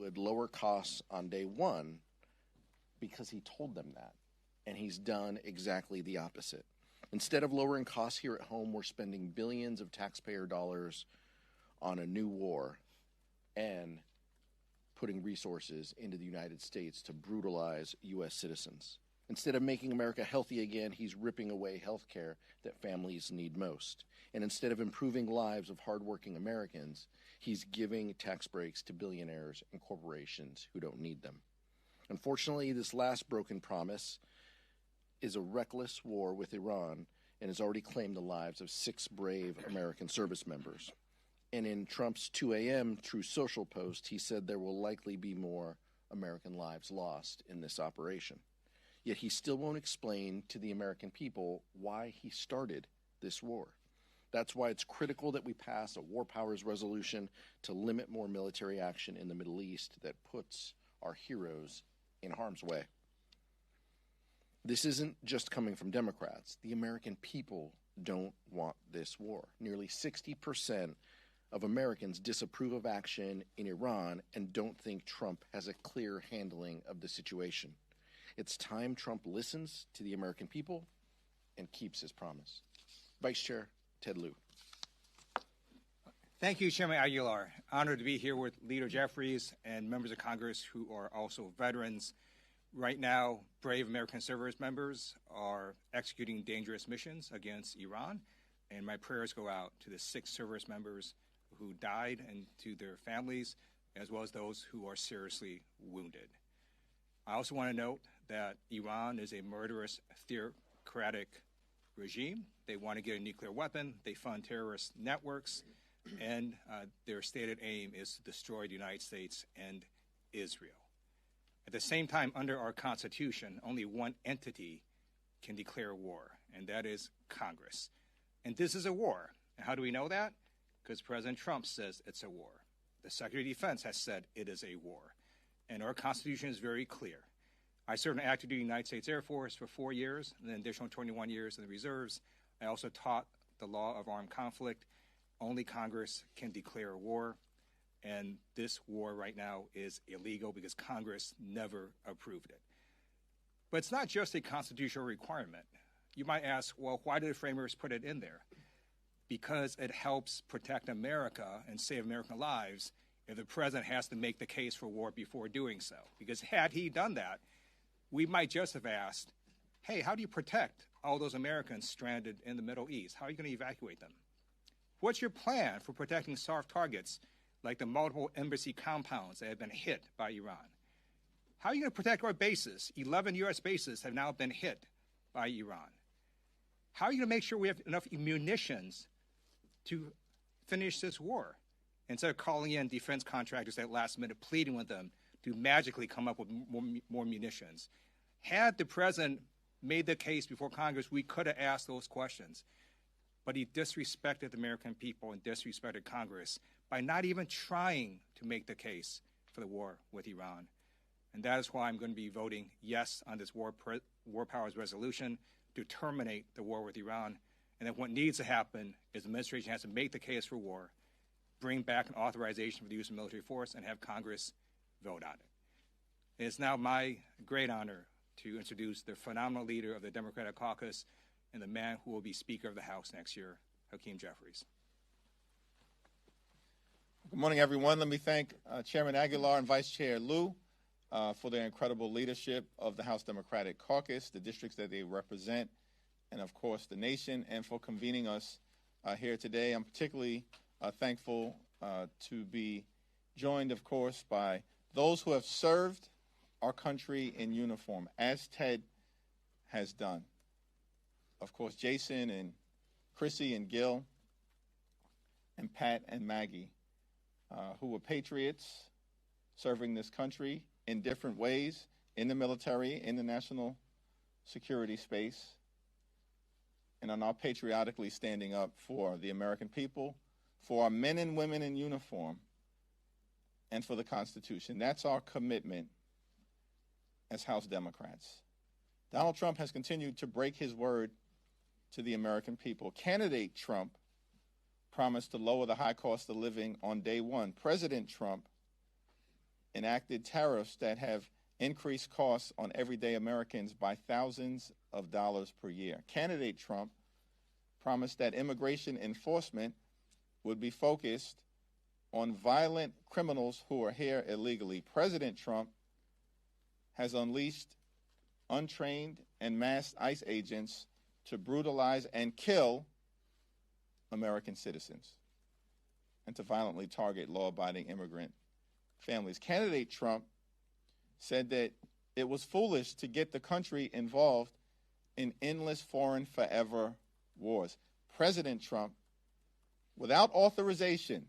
would lower costs on day one because he told them that. And he's done exactly the opposite. Instead of lowering costs here at home, we're spending billions of taxpayer dollars on a new war and putting resources into the United States to brutalize U.S. citizens. Instead of making America healthy again, he's ripping away health care that families need most. And instead of improving lives of hardworking Americans, he's giving tax breaks to billionaires and corporations who don't need them. Unfortunately, this last broken promise is a reckless war with Iran and has already claimed the lives of 6 brave American service members. And in Trump's 2 a.m. True Social post, he said there will likely be more American lives lost in this operation. Yet he still won't explain to the American people why he started this war. That's why it's critical that we pass a war powers resolution to limit more military action in the Middle East that puts our heroes in harm's way. This isn't just coming from Democrats. The American people don't want this war. Nearly 60% of Americans disapprove of action in Iran and don't think Trump has a clear handling of the situation. It's time Trump listens to the American people and keeps his promise. Vice Chair Ted Lieu. Thank you, Chairman Aguilar. Honored to be here with Leader Jeffries and members of Congress who are also veterans. Right now, brave American service members are executing dangerous missions against Iran, and my prayers go out to the 6 service members who died and to their families, as well as those who are seriously wounded. I also want to note that Iran is a murderous, theocratic regime. They want to get a nuclear weapon, they fund terrorist networks, and their stated aim is to destroy the United States and Israel. At the same time, under our Constitution, only one entity can declare war, and that is Congress. And this is a war. And how do we know that? Because President Trump says it's a war. The Secretary of Defense has said it is a war. And our Constitution is very clear. I served in active duty United States Air Force for 4 years, and then additional 21 years in the reserves. I also taught the law of armed conflict. Only Congress can declare a war. And this war right now is illegal because Congress never approved it. But it's not just a constitutional requirement. You might ask, well, why did the framers put it in there? Because it helps protect America and save American lives if the president has to make the case for war before doing so. Because had he done that, we might just have asked, hey, how do you protect all those Americans stranded in the Middle East? How are you going to evacuate them? What's your plan for protecting soft targets like the multiple embassy compounds that have been hit by Iran? How are you going to protect our bases? 11 U.S. bases have now been hit by Iran. How are you going to make sure we have enough munitions to finish this war instead of calling in defense contractors at last minute, pleading with them to magically come up with more munitions? Had the president made the case before Congress, we could have asked those questions. But he disrespected the American people and disrespected Congress by not even trying to make the case for the war with Iran. And that is why I'm going to be voting yes on this war powers resolution to terminate the war with Iran. And then what needs to happen is the administration has to make the case for war, bring back an authorization for the use of military force, and have Congress vote on it. It's now my great honor to introduce the phenomenal leader of the Democratic caucus and the man who will be Speaker of the House next year, Hakeem Jeffries. Good morning, everyone. Let me thank Chairman Aguilar and Vice Chair Lieu for their incredible leadership of the House Democratic Caucus, the districts that they represent, and of course the nation, and for convening us here today. I'm particularly thankful to be joined, of course, by those who have served our country in uniform, as Ted has done. Of course, Jason and Chrissy and Gil and Pat and Maggie, who were patriots serving this country in different ways, in the military, in the national security space, and are now patriotically standing up for the American people, for our men and women in uniform, and for the Constitution. That's our commitment as House Democrats. Donald Trump has continued to break his word to the American people. Candidate Trump promised to lower the high cost of living on day one. President Trump enacted tariffs that have increased costs on everyday Americans by thousands of dollars per year. Candidate Trump promised that immigration enforcement would be focused on violent criminals who are here illegally. President Trump has unleashed untrained and masked ICE agents to brutalize and kill American citizens and to violently target law-abiding immigrant families. Candidate Trump said that it was foolish to get the country involved in endless foreign forever wars. President Trump, without authorization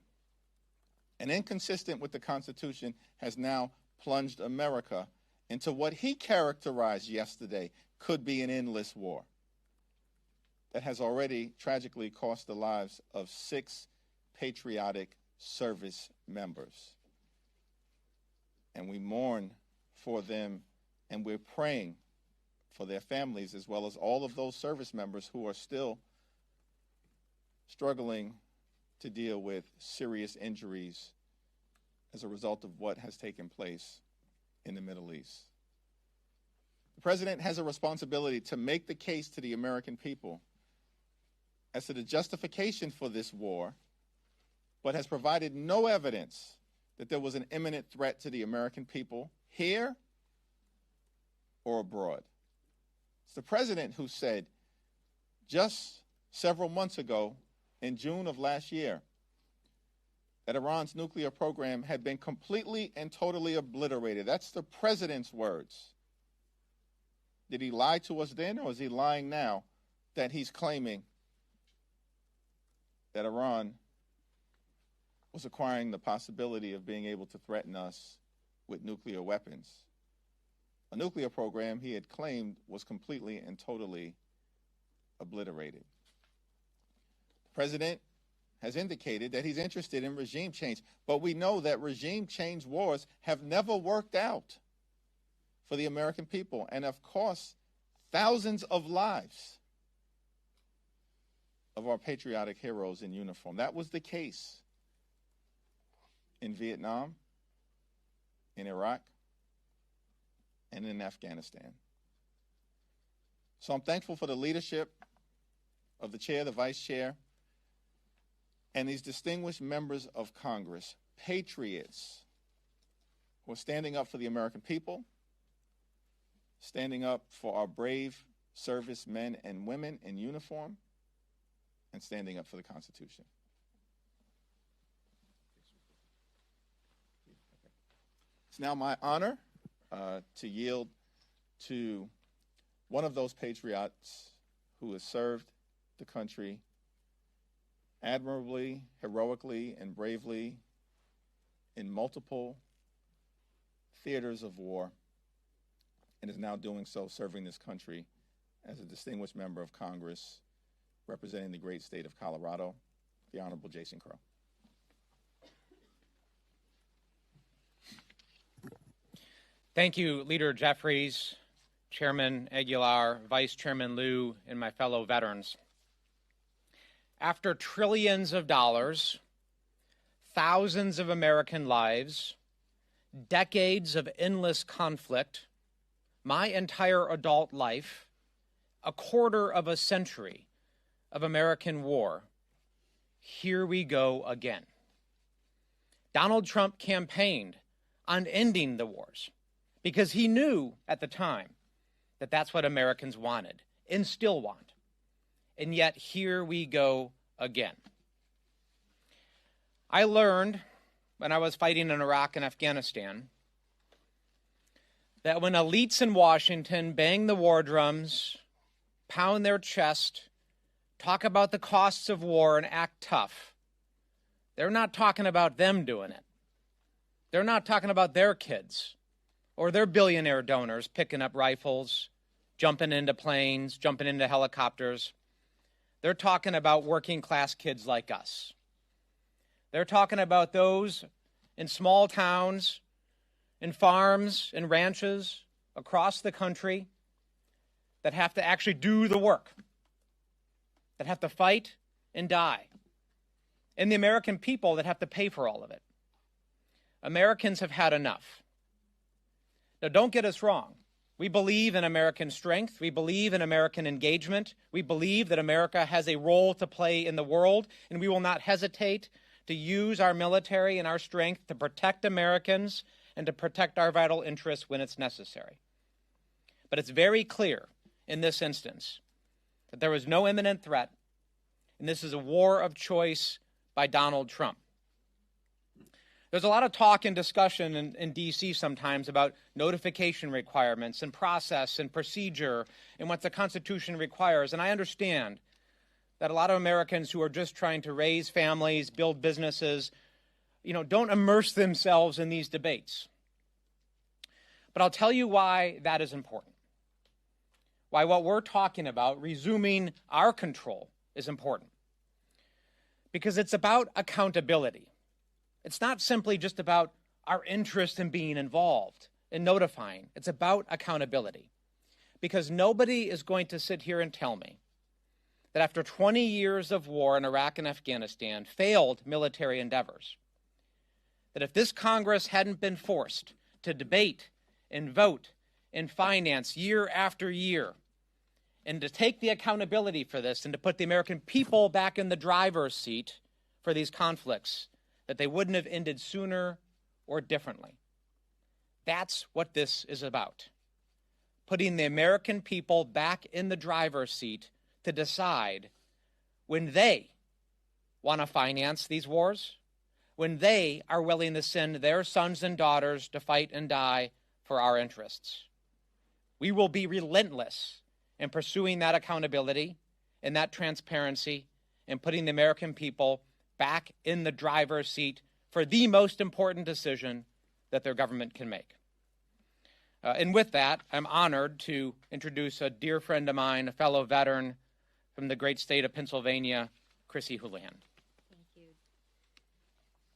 and inconsistent with the Constitution, has now plunged America into what he characterized yesterday could be an endless war that has already tragically cost the lives of 6 patriotic service members. And we mourn for them, and we're praying for their families, as well as all of those service members who are still struggling to deal with serious injuries as a result of what has taken place in the Middle East. The president has a responsibility to make the case to the American people as to the justification for this war, but has provided no evidence that there was an imminent threat to the American people here or abroad. It's the president who said just several months ago, in June of last year, that Iran's nuclear program had been completely and totally obliterated. That's the president's words. Did he lie to us then, or is he lying now that he's claiming that Iran was acquiring the possibility of being able to threaten us with nuclear weapons? A nuclear program he had claimed was completely and totally obliterated. The president has indicated that he's interested in regime change, but we know that regime change wars have never worked out for the American people and have cost thousands of lives of our patriotic heroes in uniform. That was the case in Vietnam, in Iraq, and in Afghanistan. So I'm thankful for the leadership of the chair, the vice chair, and these distinguished members of Congress, patriots who are standing up for the American people, standing up for our brave servicemen and women in uniform, and standing up for the Constitution. It's now my honor to yield to one of those patriots who has served the country admirably, heroically, and bravely in multiple theaters of war, and is now doing so, serving this country as a distinguished member of Congress representing the great state of Colorado, the Honorable Jason Crow. Thank you, Leader Jeffries, Chairman Aguilar, Vice Chairman Lieu, and my fellow veterans. After trillions of dollars, thousands of American lives, decades of endless conflict, my entire adult life, a quarter of a century of American war, here we go again. Donald Trump campaigned on ending the wars because he knew at the time that that's what Americans wanted and still want. And yet here we go again. I learned when I was fighting in Iraq and Afghanistan that when elites in Washington bang the war drums, pound their chest, talk about the costs of war and act tough, they're not talking about them doing it. They're not talking about their kids or their billionaire donors picking up rifles, jumping into planes, jumping into helicopters. They're talking about working class kids like us. They're talking about those in small towns, in farms, in ranches across the country that have to actually do the work, that have to fight and die, and the American people that have to pay for all of it. Americans have had enough. Now, don't get us wrong. We believe in American strength. We believe in American engagement. We believe that America has a role to play in the world, and we will not hesitate to use our military and our strength to protect Americans and to protect our vital interests when it's necessary. But it's very clear in this instance that there was no imminent threat, and this is a war of choice by Donald Trump. There's a lot of talk and discussion in D.C. sometimes about notification requirements and process and procedure and what the Constitution requires. And I understand that a lot of Americans who are just trying to raise families, build businesses, don't immerse themselves in these debates. But I'll tell you why that is important. Why what we're talking about, resuming our control, is important. Because it's about accountability. It's not simply just about our interest in being involved, in notifying. It's about accountability. Because nobody is going to sit here and tell me that after 20 years of war in Iraq and Afghanistan, failed military endeavors, that if this Congress hadn't been forced to debate and vote and finance year after year, and to take the accountability for this and to put the American people back in the driver's seat for these conflicts, that they wouldn't have ended sooner or differently. That's what this is about. Putting the American people back in the driver's seat to decide when they want to finance these wars, when they are willing to send their sons and daughters to fight and die for our interests. We will be relentless in pursuing that accountability and that transparency and putting the American people back in the driver's seat for the most important decision that their government can make. And with that, I'm honored to introduce a dear friend of mine, a fellow veteran from the great state of Pennsylvania, Chrissy Houlahan. Thank you.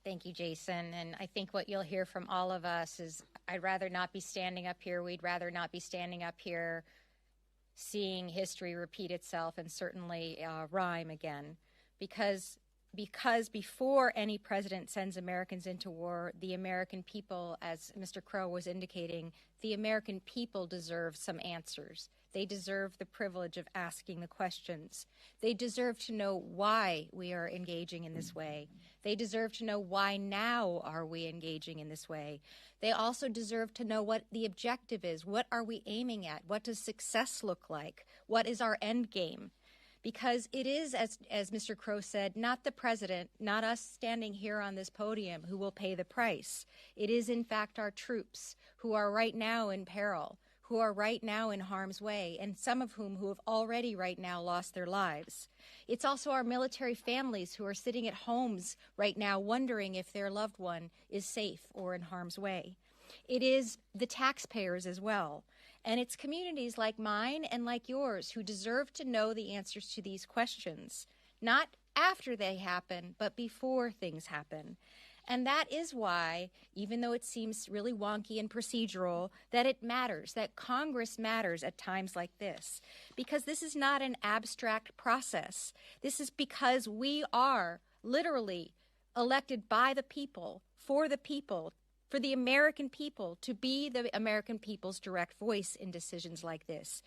Thank you, Jason. And I think what you'll hear from all of us is I'd rather not be standing up here. We'd rather not be standing up here seeing history repeat itself and certainly rhyme again. Because before any president sends Americans into war, the American people, as Mr. Crow was indicating, the American people deserve some answers. They deserve the privilege of asking the questions. They deserve to know why we are engaging in this way. They deserve to know why now are we engaging in this way. They also deserve to know what the objective is. What are we aiming at? What does success look like? What is our end game? Because it is, as Mr. Crow said, not the president, not us standing here on this podium who will pay the price. It is, in fact, our troops who are right now in peril, who are right now in harm's way, and some of whom who have already right now lost their lives. It's also our military families who are sitting at homes right now wondering if their loved one is safe or in harm's way. It is the taxpayers as well. And it's communities like mine and like yours who deserve to know the answers to these questions, not after they happen, but before things happen. And that is why, even though it seems really wonky and procedural, that it matters, that Congress matters at times like this. Because this is not an abstract process. This is because we are literally elected by the people, for the American people, to be the American people's direct voice in decisions like this.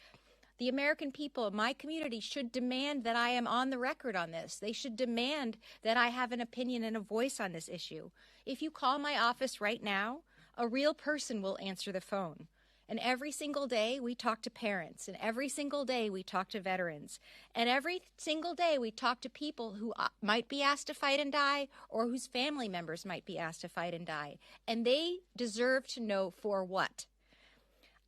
The American people, my community, should demand that I am on the record on this. They should demand that I have an opinion and a voice on this issue. If you call my office right now, a real person will answer the phone. And every single day we talk to parents, and every single day we talk to veterans, and every single day we talk to people who might be asked to fight and die, or whose family members might be asked to fight and die. And they deserve to know for what.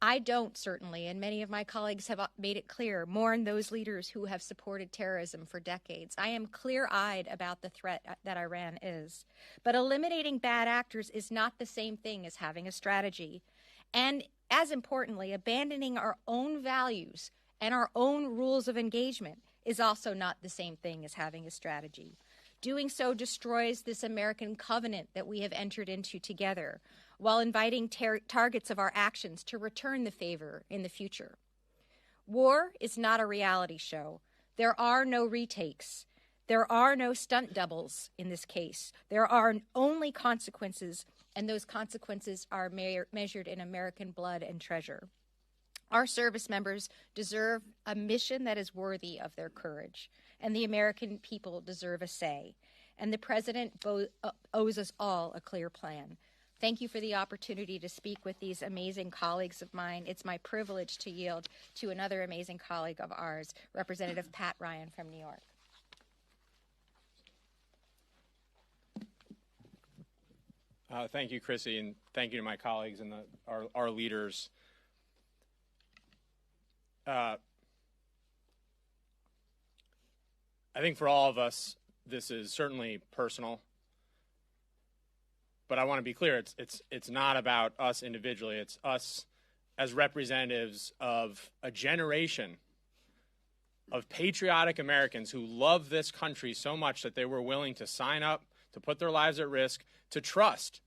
I don't, certainly, and many of my colleagues have made it clear, mourn those leaders who have supported terrorism for decades. I am clear-eyed about the threat that Iran is. But eliminating bad actors is not the same thing as having a strategy. And as importantly, abandoning our own values and our own rules of engagement is also not the same thing as having a strategy. Doing so destroys this American covenant that we have entered into together, while inviting targets of our actions to return the favor in the future. War is not a reality show. There are no retakes. There are no stunt doubles in this case. There are only consequences, and those consequences are measured in American blood and treasure. Our service members deserve a mission that is worthy of their courage, and the American people deserve a say. And the President owes us all a clear plan. Thank you for the opportunity to speak with these amazing colleagues of mine. It's my privilege to yield to another amazing colleague of ours, Representative Pat Ryan from New York. Thank you, Chrissy, and thank you to my colleagues and our leaders. I think for all of us, this is certainly personal, but I want to be clear, it's not about us individually. It's us as representatives of a generation of patriotic Americans who love this country so much that they were willing to sign up, to put their lives at risk, to trust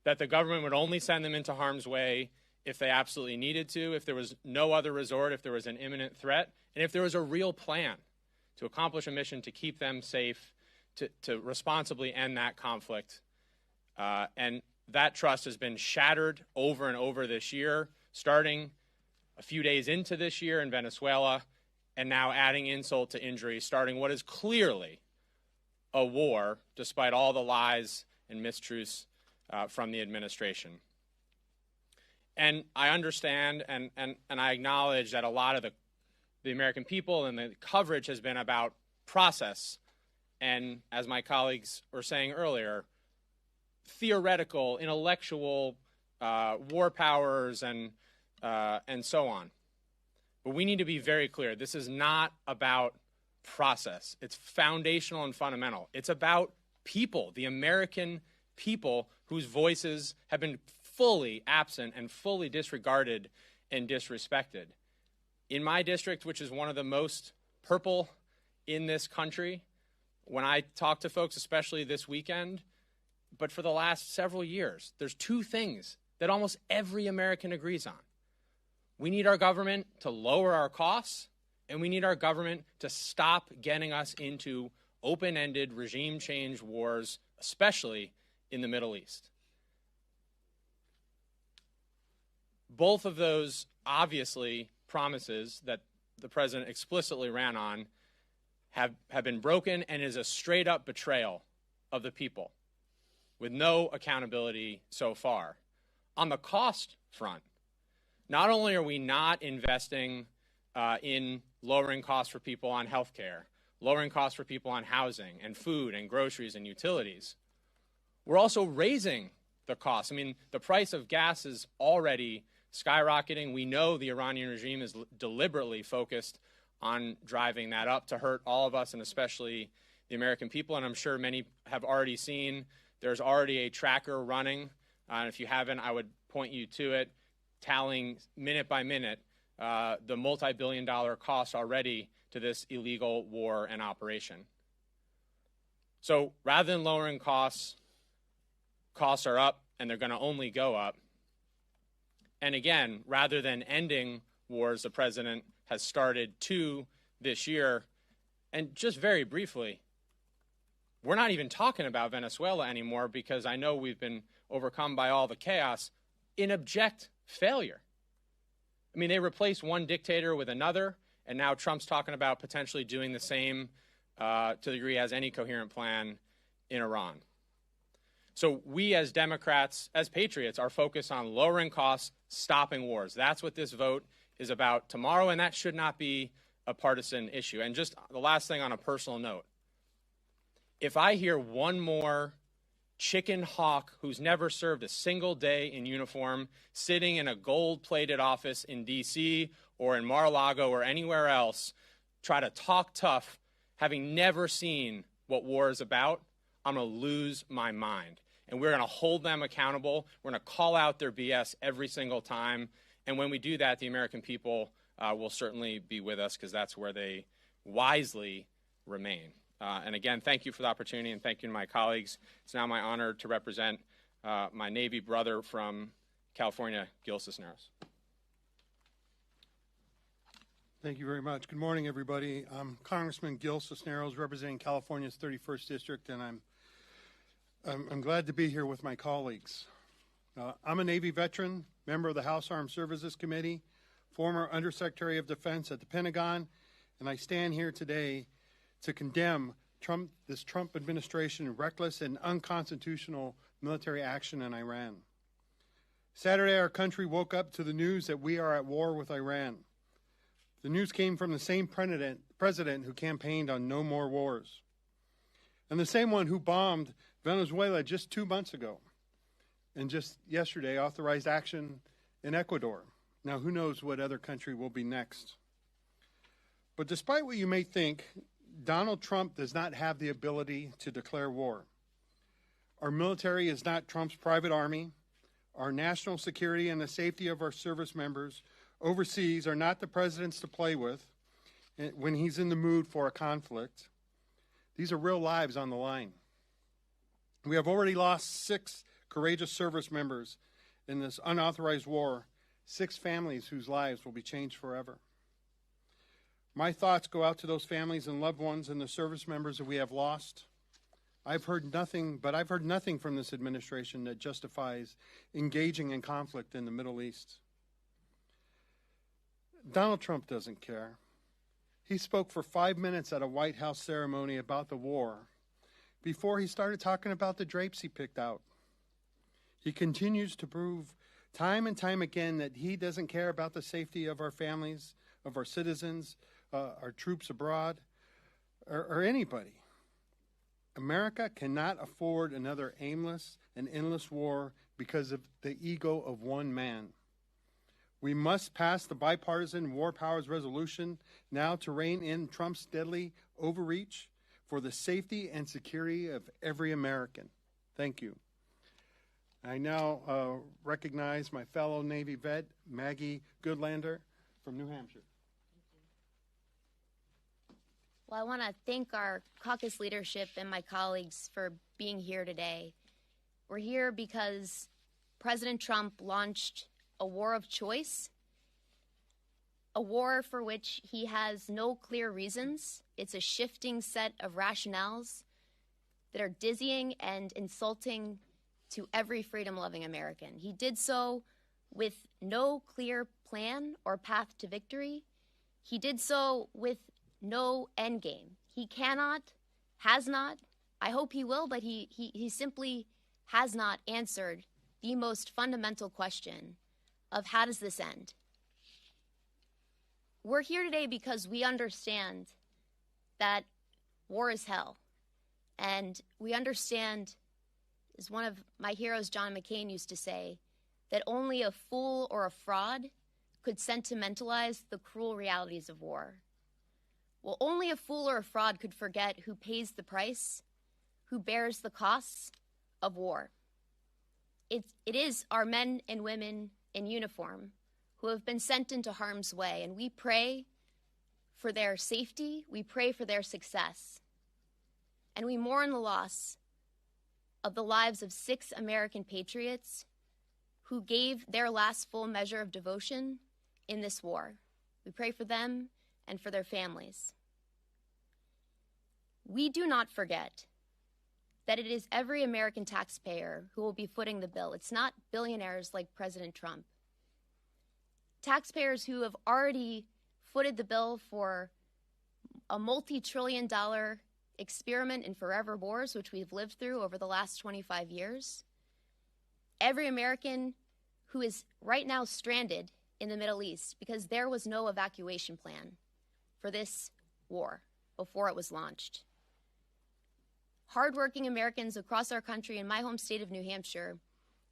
that the government would only send them into harm's way if they absolutely needed to, if there was no other resort, if there was an imminent threat, and if there was a real plan to accomplish a mission to keep them safe, to responsibly end that conflict. And that trust has been shattered over and over this year, starting a few days into this year in Venezuela, and now adding insult to injury, starting what is clearly a war, despite all the lies and mistruths from the administration. And I understand and I acknowledge that a lot of the American people and the coverage has been about process and, as my colleagues were saying earlier, theoretical, intellectual war powers and so on. But we need to be very clear. This is not about process. It's foundational and fundamental. It's about people, the American people whose voices have been fully absent and fully disregarded and disrespected. In my district, which is one of the most purple in this country, when I talk to folks, especially this weekend, but for the last several years, there's two things that almost every American agrees on. We need our government to lower our costs, and we need our government to stop getting us into open-ended regime change wars, especially in the Middle East. Both of those, obviously, promises that the president explicitly ran on have been broken and is a straight-up betrayal of the people with no accountability so far. On the cost front, not only are we not investing in lowering costs for people on health care, lowering costs for people on housing and food and groceries and utilities, we're also raising the cost. I mean, the price of gas is already skyrocketing. We know the Iranian regime is deliberately focused on driving that up to hurt all of us and especially the American people. And I'm sure many have already seen there's already a tracker running. And if you haven't, I would point you to it, tallying minute by minute the multi-billion-dollar cost already to this illegal war and operation. So rather than lowering costs, costs are up and they're going to only go up. And again, rather than ending wars, the president has started two this year. And just very briefly, we're not even talking about Venezuela anymore because I know we've been overcome by all the chaos in abject failure. I mean, they replaced one dictator with another, and now Trump's talking about potentially doing the same to the degree he has any coherent plan in Iran. So we as Democrats, as patriots, are focused on lowering costs, stopping wars. That's what this vote is about tomorrow, and that should not be a partisan issue. And just the last thing on a personal note, if I hear one more chicken hawk who's never served a single day in uniform sitting in a gold-plated office in D.C. or in Mar-a-Lago or anywhere else try to talk tough, having never seen what war is about, I'm going to lose my mind. And we're going to hold them accountable. We're going to call out their BS every single time. And when we do that, the American people will certainly be with us because that's where they wisely remain. And again, thank you for the opportunity and thank you to my colleagues. It's now my honor to represent my Navy brother from California, Gil Cisneros. Thank you very much. Good morning, everybody. I'm Congressman Gil Cisneros, representing California's 31st District, and I'm glad to be here with my colleagues. I'm a Navy veteran, member of the House Armed Services Committee, former Undersecretary of Defense at the Pentagon, and I stand here today to condemn this Trump administration's reckless and unconstitutional military action in Iran. Saturday, our country woke up to the news that we are at war with Iran. The news came from the same president who campaigned on no more wars, and the same one who bombed Venezuela just 2 months ago, and just yesterday authorized action in Ecuador. Now, who knows what other country will be next? But despite what you may think, Donald Trump does not have the ability to declare war. Our military is not Trump's private army. Our national security and the safety of our service members overseas are not the president's to play with when he's in the mood for a conflict. These are real lives on the line. We have already lost 6 courageous service members in this unauthorized war, 6 families whose lives will be changed forever. My thoughts go out to those families and loved ones and the service members that we have lost. I've heard nothing from this administration that justifies engaging in conflict in the Middle East. Donald Trump doesn't care. He spoke for 5 minutes at a White House ceremony about the war before he started talking about the drapes he picked out. He continues to prove time and time again that he doesn't care about the safety of our families, of our citizens, our troops abroad, or anybody. America cannot afford another aimless and endless war because of the ego of one man. We must pass the bipartisan War Powers Resolution now to rein in Trump's deadly overreach for the safety and security of every American. Thank you. I now recognize my fellow Navy vet, Maggie Goodlander from New Hampshire. Well, I want to thank our caucus leadership and my colleagues for being here today. We're here because President Trump launched a war of choice, a war for which he has no clear reasons. It's a shifting set of rationales that are dizzying and insulting to every freedom-loving American. He did so with no clear plan or path to victory. He did so with no end game. He cannot, has not, I hope he will, but he simply has not answered the most fundamental question of how does this end? We're here today because we understand that war is hell. And we understand, as one of my heroes, John McCain, used to say, that only a fool or a fraud could sentimentalize the cruel realities of war. Well, only a fool or a fraud could forget who pays the price, who bears the costs of war. It is our men and women in uniform who have been sent into harm's way, and we pray for their safety, we pray for their success, and we mourn the loss of the lives of 6 American patriots who gave their last full measure of devotion in this war. We pray for them and for their families. We do not forget that it is every American taxpayer who will be footing the bill. It's not billionaires like President Trump. Taxpayers who have already footed the bill for a multi-trillion-dollar experiment in forever wars, which we've lived through over the last 25 years. Every American who is right now stranded in the Middle East because there was no evacuation plan for this war before it was launched. Hardworking Americans across our country in my home state of New Hampshire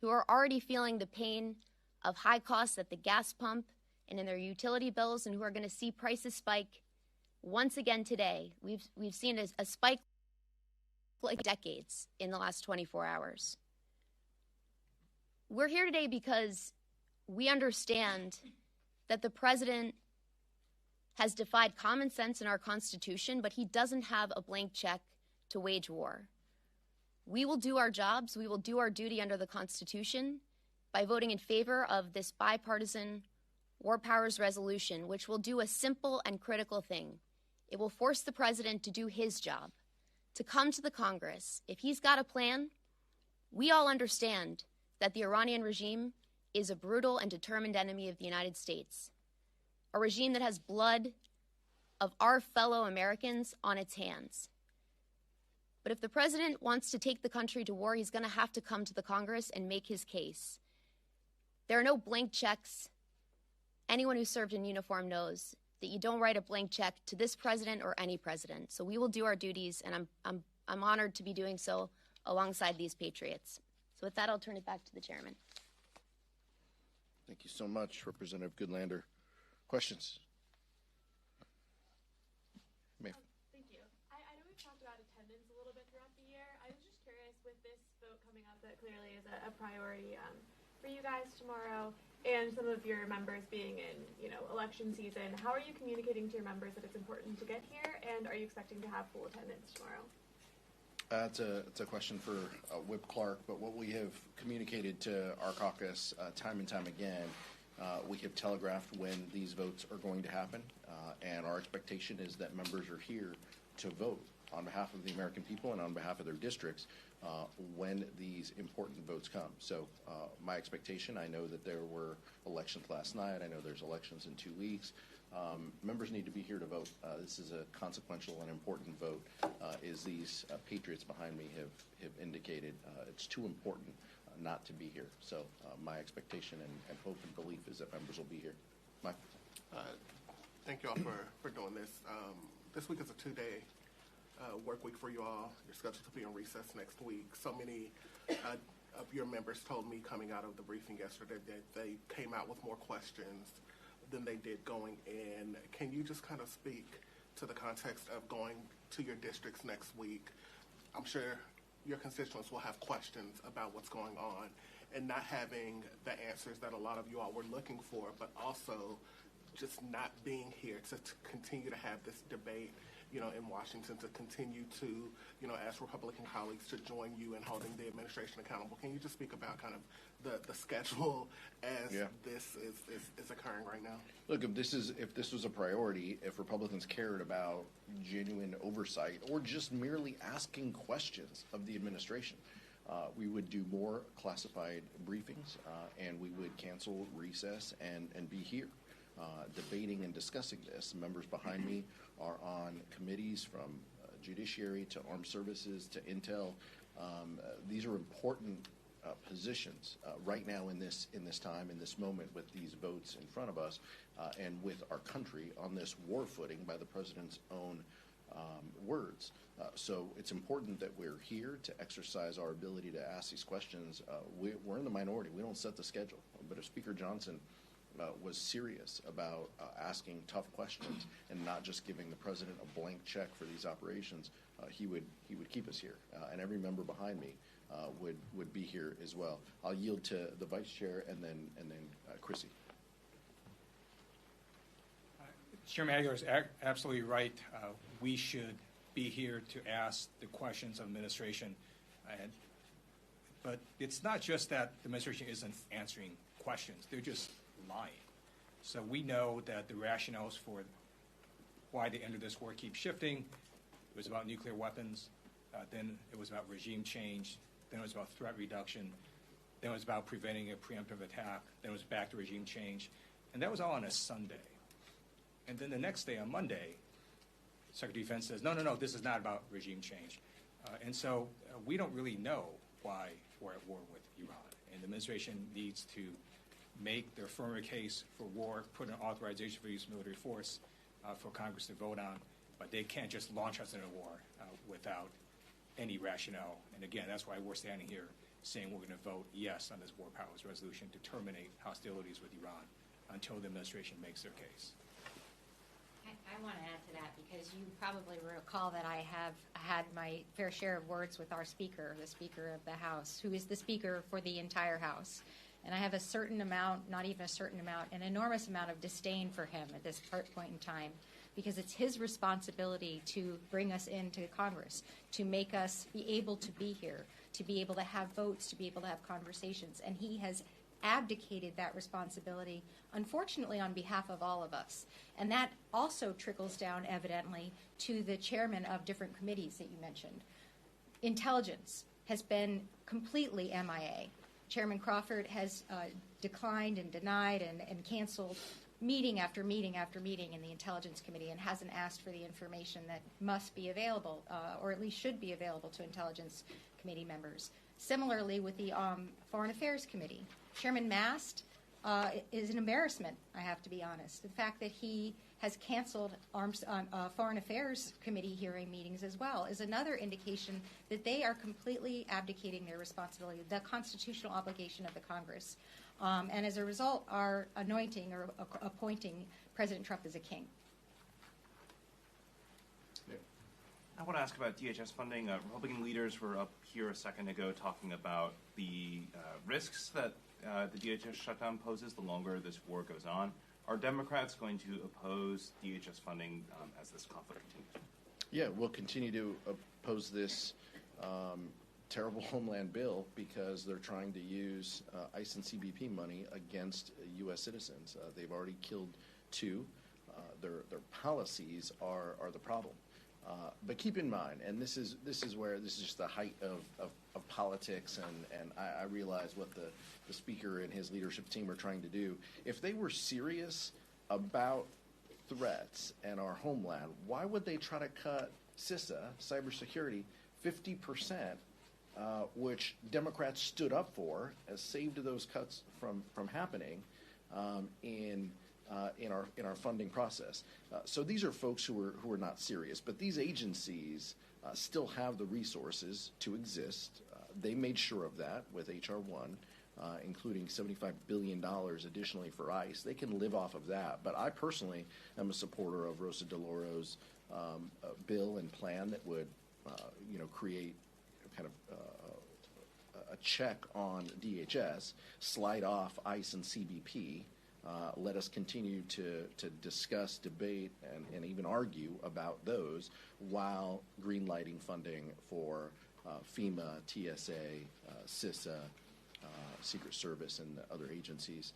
who are already feeling the pain of high costs at the gas pump and in their utility bills, and who are going to see prices spike once again today. We've seen a spike like decades in the last 24 hours. We're here today because we understand that the president has defied common sense in our Constitution, but he doesn't have a blank check to wage war. We will do our jobs, we will do our duty under the Constitution by voting in favor of this bipartisan War Powers Resolution, which will do a simple and critical thing. It will force the president to do his job, to come to the Congress. If he's got a plan, we all understand that the Iranian regime is a brutal and determined enemy of the United States, a regime that has blood of our fellow Americans on its hands. But if the president wants to take the country to war, he's going to have to come to the Congress and make his case. There are no blank checks. Anyone who served in uniform knows that you don't write a blank check to this president or any president. So we will do our duties, and I'm honored to be doing so alongside these patriots. So with that, I'll turn it back to the chairman. Thank you so much, Representative Goodlander. Questions? Thank you. I know we've talked about attendance a little bit throughout the year. I was just curious, with this vote coming up that clearly is a priority for you guys tomorrow, and some of your members being in, election season, how are you communicating to your members that it's important to get here, and are you expecting to have full attendance tomorrow? It's a question for Whip Clark, but what we have communicated to our caucus time and time again, we have telegraphed when these votes are going to happen, and our expectation is that members are here to vote on behalf of the American people and on behalf of their districts when these important votes come. So my expectation, I know that there were elections last night. I know there's elections in 2 weeks. Members need to be here to vote. This is a consequential and important vote, as these patriots behind me have indicated. It's too important not to be here. So my expectation and hope and belief is that members will be here. Mike? Thank you all for doing this. This week is a two-day work week for you all. You're scheduled to be on recess next week. So many of your members told me coming out of the briefing yesterday that they came out with more questions than they did going in. Can you just kind of speak to the context of going to your districts next week? I'm sure your constituents will have questions about what's going on and not having the answers that a lot of you all were looking for, but also just not being here to continue to have this debate, in Washington, to continue to, ask Republican colleagues to join you in holding the administration accountable. Can you just speak about kind of the schedule as this is occurring right now? Look, if this was a priority, if Republicans cared about genuine oversight or just merely asking questions of the administration, we would do more classified briefings, and we would cancel recess and be here debating and discussing this. Members behind me are on committees from Judiciary to Armed Services to Intel. These are important positions right now in this time, in this moment, with these votes in front of us, and with our country on this war footing by the president's own words. So it's important that we're here to exercise our ability to ask these questions. We're in the minority. We don't set the schedule. But if Speaker Johnson was serious about asking tough questions and not just giving the president a blank check for these operations, he would keep us here, and every member behind me would be here as well. I'll yield to the vice chair and then Chrissy. Chairman Aguilar is absolutely right. We should be here to ask the questions of administration, but it's not just that the administration isn't answering questions; they're just lying. So we know that the rationales for why they entered this war keep shifting. It was about nuclear weapons, then it was about regime change, then it was about threat reduction, then it was about preventing a preemptive attack, then it was back to regime change, and that was all on a Sunday. And then the next day, on Monday, Secretary of Defense says, no, this is not about regime change. And so we don't really know why we're at war with Iran, and the administration needs to make their firmer case for war, put an authorization for use of military force for Congress to vote on, but they can't just launch us into a war without any rationale. And again, that's why we're standing here saying we're going to vote yes on this War Powers Resolution to terminate hostilities with Iran until the administration makes their case. I want to add to that because you probably recall that I have had my fair share of words with our Speaker, the Speaker of the House, who is the Speaker for the entire House. And I have a certain amount, not even a certain amount, an enormous amount of disdain for him at this point in time, because it's his responsibility to bring us into Congress, to make us be able to be here, to be able to have votes, to be able to have conversations. And he has abdicated that responsibility, unfortunately, on behalf of all of us. And that also trickles down, evidently, to the chairman of different committees that you mentioned. Intelligence has been completely MIA. Chairman Crawford has declined and denied and canceled meeting after meeting after meeting in the Intelligence Committee and hasn't asked for the information that must be available, or at least should be available to Intelligence Committee members. Similarly, with the Foreign Affairs Committee, Chairman Mast is an embarrassment, I have to be honest. The fact that he has canceled Foreign Affairs Committee hearing meetings as well is another indication that they are completely abdicating their responsibility, the constitutional obligation of the Congress, and as a result are anointing or appointing President Trump as a king. I want to ask about DHS funding. Republican leaders were up here a second ago talking about the risks that the DHS shutdown poses the longer this war goes on. Are Democrats going to oppose DHS funding as this conflict continues? Yeah, we'll continue to oppose this terrible Homeland bill because they're trying to use ICE and CBP money against U.S. citizens. They've already killed 2. Their policies are the problem. But keep in mind, and this is just the height of politics, and I realize what the Speaker and his leadership team are trying to do. If they were serious about threats and our homeland, why would they try to cut CISA, cybersecurity, 50%, which Democrats stood up for, as saved those cuts from happening in our funding process. So these are folks who are not serious, but these agencies still have the resources to exist. They made sure of that with H.R. 1, including $75 billion additionally for ICE. They can live off of that. But I personally am a supporter of Rosa DeLauro's bill and plan that would, create kind of a check on DHS, slide off ICE and CBP. Let us continue to discuss, debate, and even argue about those while greenlighting funding for FEMA, TSA, CISA, Secret Service, and the other agencies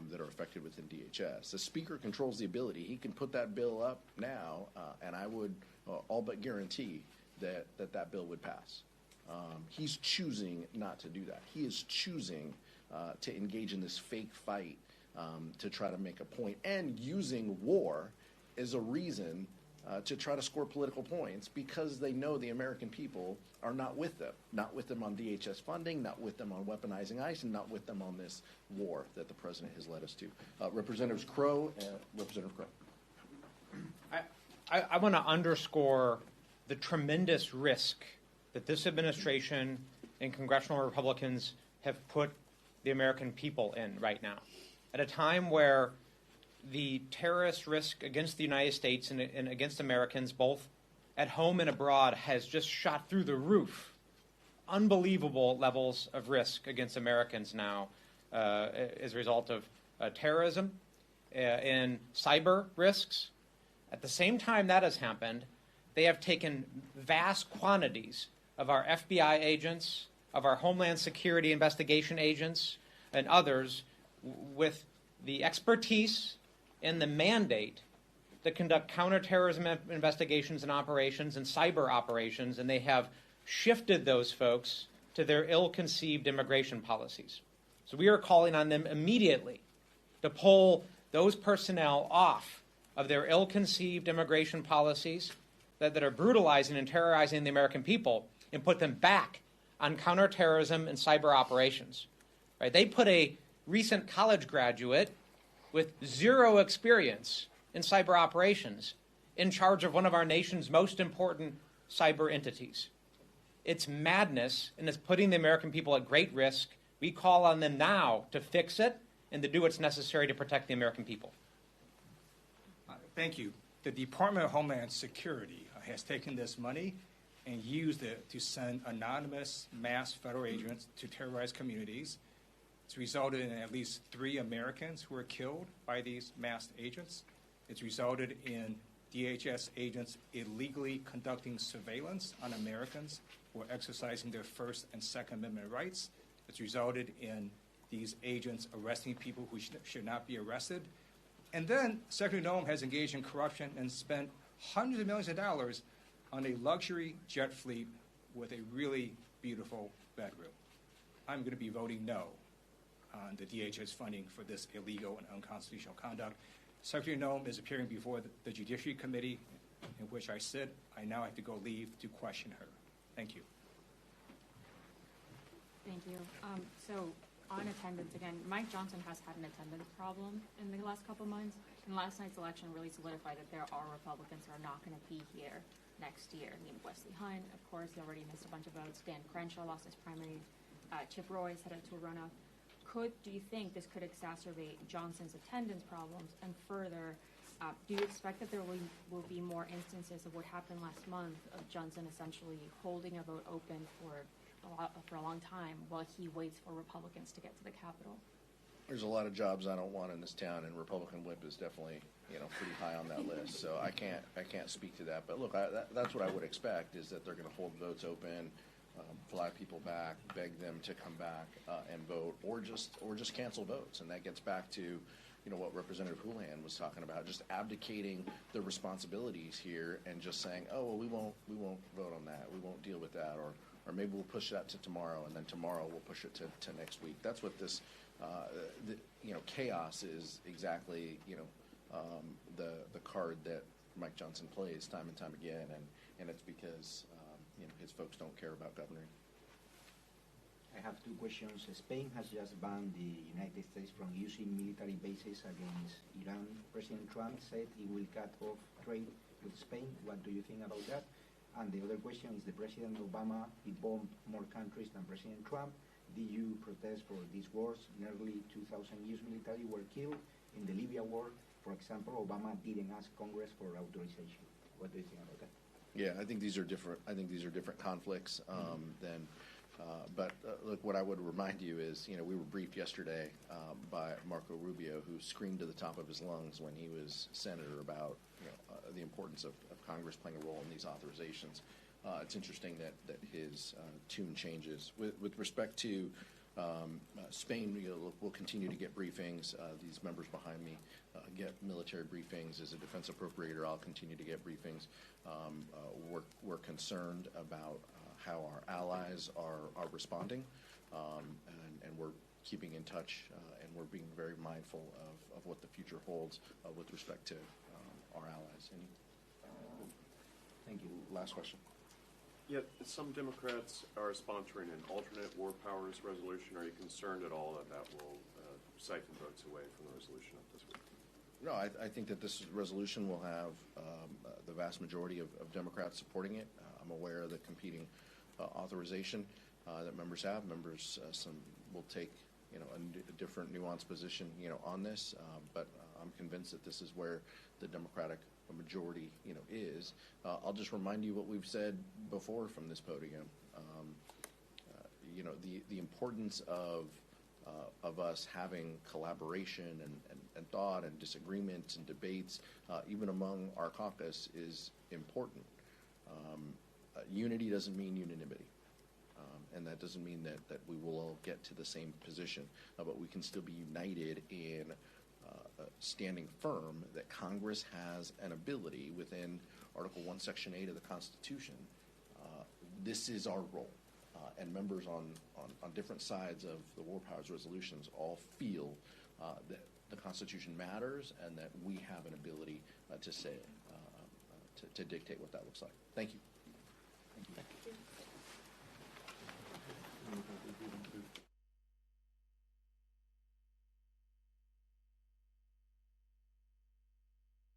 that are affected within DHS. The Speaker controls the ability. He can put that bill up now, and I would all but guarantee that bill would pass. He's choosing not to do that. He is choosing to engage in this fake fight to try to make a point, and using war as a reason to try to score political points because they know the American people are not with them on DHS funding, not with them on weaponizing ICE, and not with them on this war that the president has led us to. Representatives Crow and Representative Crow. I want to underscore the tremendous risk that this administration and congressional Republicans have put the American people in right now. At a time where the terrorist risk against the United States and against Americans, both at home and abroad, has just shot through the roof. Unbelievable levels of risk against Americans now as a result of terrorism and cyber risks. At the same time that has happened, they have taken vast quantities of our FBI agents, of our Homeland Security investigation agents, and others with the expertise and the mandate to conduct counterterrorism investigations and operations and cyber operations, and they have shifted those folks to their ill-conceived immigration policies. So we are calling on them immediately to pull those personnel off of their ill-conceived immigration policies that are brutalizing and terrorizing the American people and put them back on counterterrorism and cyber operations. Right? They put a recent college graduate with zero experience in cyber operations in charge of one of our nation's most important cyber entities. It's madness, and it's putting the American people at great risk. We call on them now to fix it and to do what's necessary to protect the American people. Thank you. The Department of Homeland Security has taken this money and used it to send anonymous mass federal agents to terrorize communities. It's resulted in at least 3 Americans who were killed by these masked agents. It's resulted in DHS agents illegally conducting surveillance on Americans who are exercising their First and Second Amendment rights. It's resulted in these agents arresting people who should not be arrested. And then Secretary Noem has engaged in corruption and spent hundreds of millions of dollars on a luxury jet fleet with a really beautiful bedroom. I'm going to be voting no on the DHS funding for this illegal and unconstitutional conduct. Secretary Noem is appearing before the Judiciary Committee, in which I sit. I now have to go leave to question her. Thank you. Thank you. So on attendance, again, Mike Johnson has had an attendance problem in the last couple months, and last night's election really solidified that there are Republicans who are not going to be here next year. I mean, Wesley Hunt, of course, he already missed a bunch of votes. Dan Crenshaw lost his primary. Chip Roy is headed to a runoff. Do you think this could exacerbate Johnson's attendance problems? And further, do you expect that there will be more instances of what happened last month of Johnson essentially holding a vote open for a long time while he waits for Republicans to get to the Capitol? There's a lot of jobs I don't want in this town, and Republican whip is definitely, pretty high on that list. So I can't speak to that. But look, that's what I would expect, is that they're going to hold votes open, fly people back, beg them to come back and vote, or just cancel votes. And that gets back to what Representative Houlahan was talking about, just abdicating the responsibilities here and just saying, oh, well, we won't vote on that, we won't deal with that, or maybe we'll push that to tomorrow, and then tomorrow we'll push it to next week. That's what this chaos is exactly. The card that Mike Johnson plays time and time again, and it's because his folks don't care about governing. I have two questions. Spain has just banned the United States from using military bases against Iran. President Trump said he will cut off trade with Spain. What do you think about that? And the other question is, the President Obama, he bombed more countries than President Trump. Did you protest for these wars? Nearly 2,000 US military were killed. In the Libya war, for example, Obama didn't ask Congress for authorization. What do you think about that? Yeah, I think these are different. Conflicts than. But look, what I would remind you is, we were briefed yesterday by Marco Rubio, who screamed to the top of his lungs when he was senator about the importance of Congress playing a role in these authorizations. It's interesting that his tune changes. With respect to Spain, we'll continue to get briefings. These members behind me get military briefings. As a defense appropriator, I'll continue to get briefings. We're concerned about how our allies are responding, and we're keeping in touch, and we're being very mindful of what the future holds with respect to our allies. Thank you. Last question. Yet some Democrats are sponsoring an alternate war powers resolution. Are you concerned at all that will siphon votes away from the resolution of this week? No, I think that this resolution will have the vast majority of Democrats supporting it. I'm aware of the competing authorization that members have. Some will take a different nuanced position on this, but I'm convinced that this is where the Democratic majority is. I'll just remind you what we've said before from this podium. The importance of us having collaboration and thought and disagreements and debates, even among our caucus, is important. Unity doesn't mean unanimity. And that doesn't mean that we will all get to the same position, but we can still be united in standing firm that Congress has an ability within Article 1, Section 8 of the Constitution. This is our role. And members on different sides of the war powers resolutions all feel that the Constitution matters and that we have an ability to say, to dictate what that looks like. Thank you. Thank you.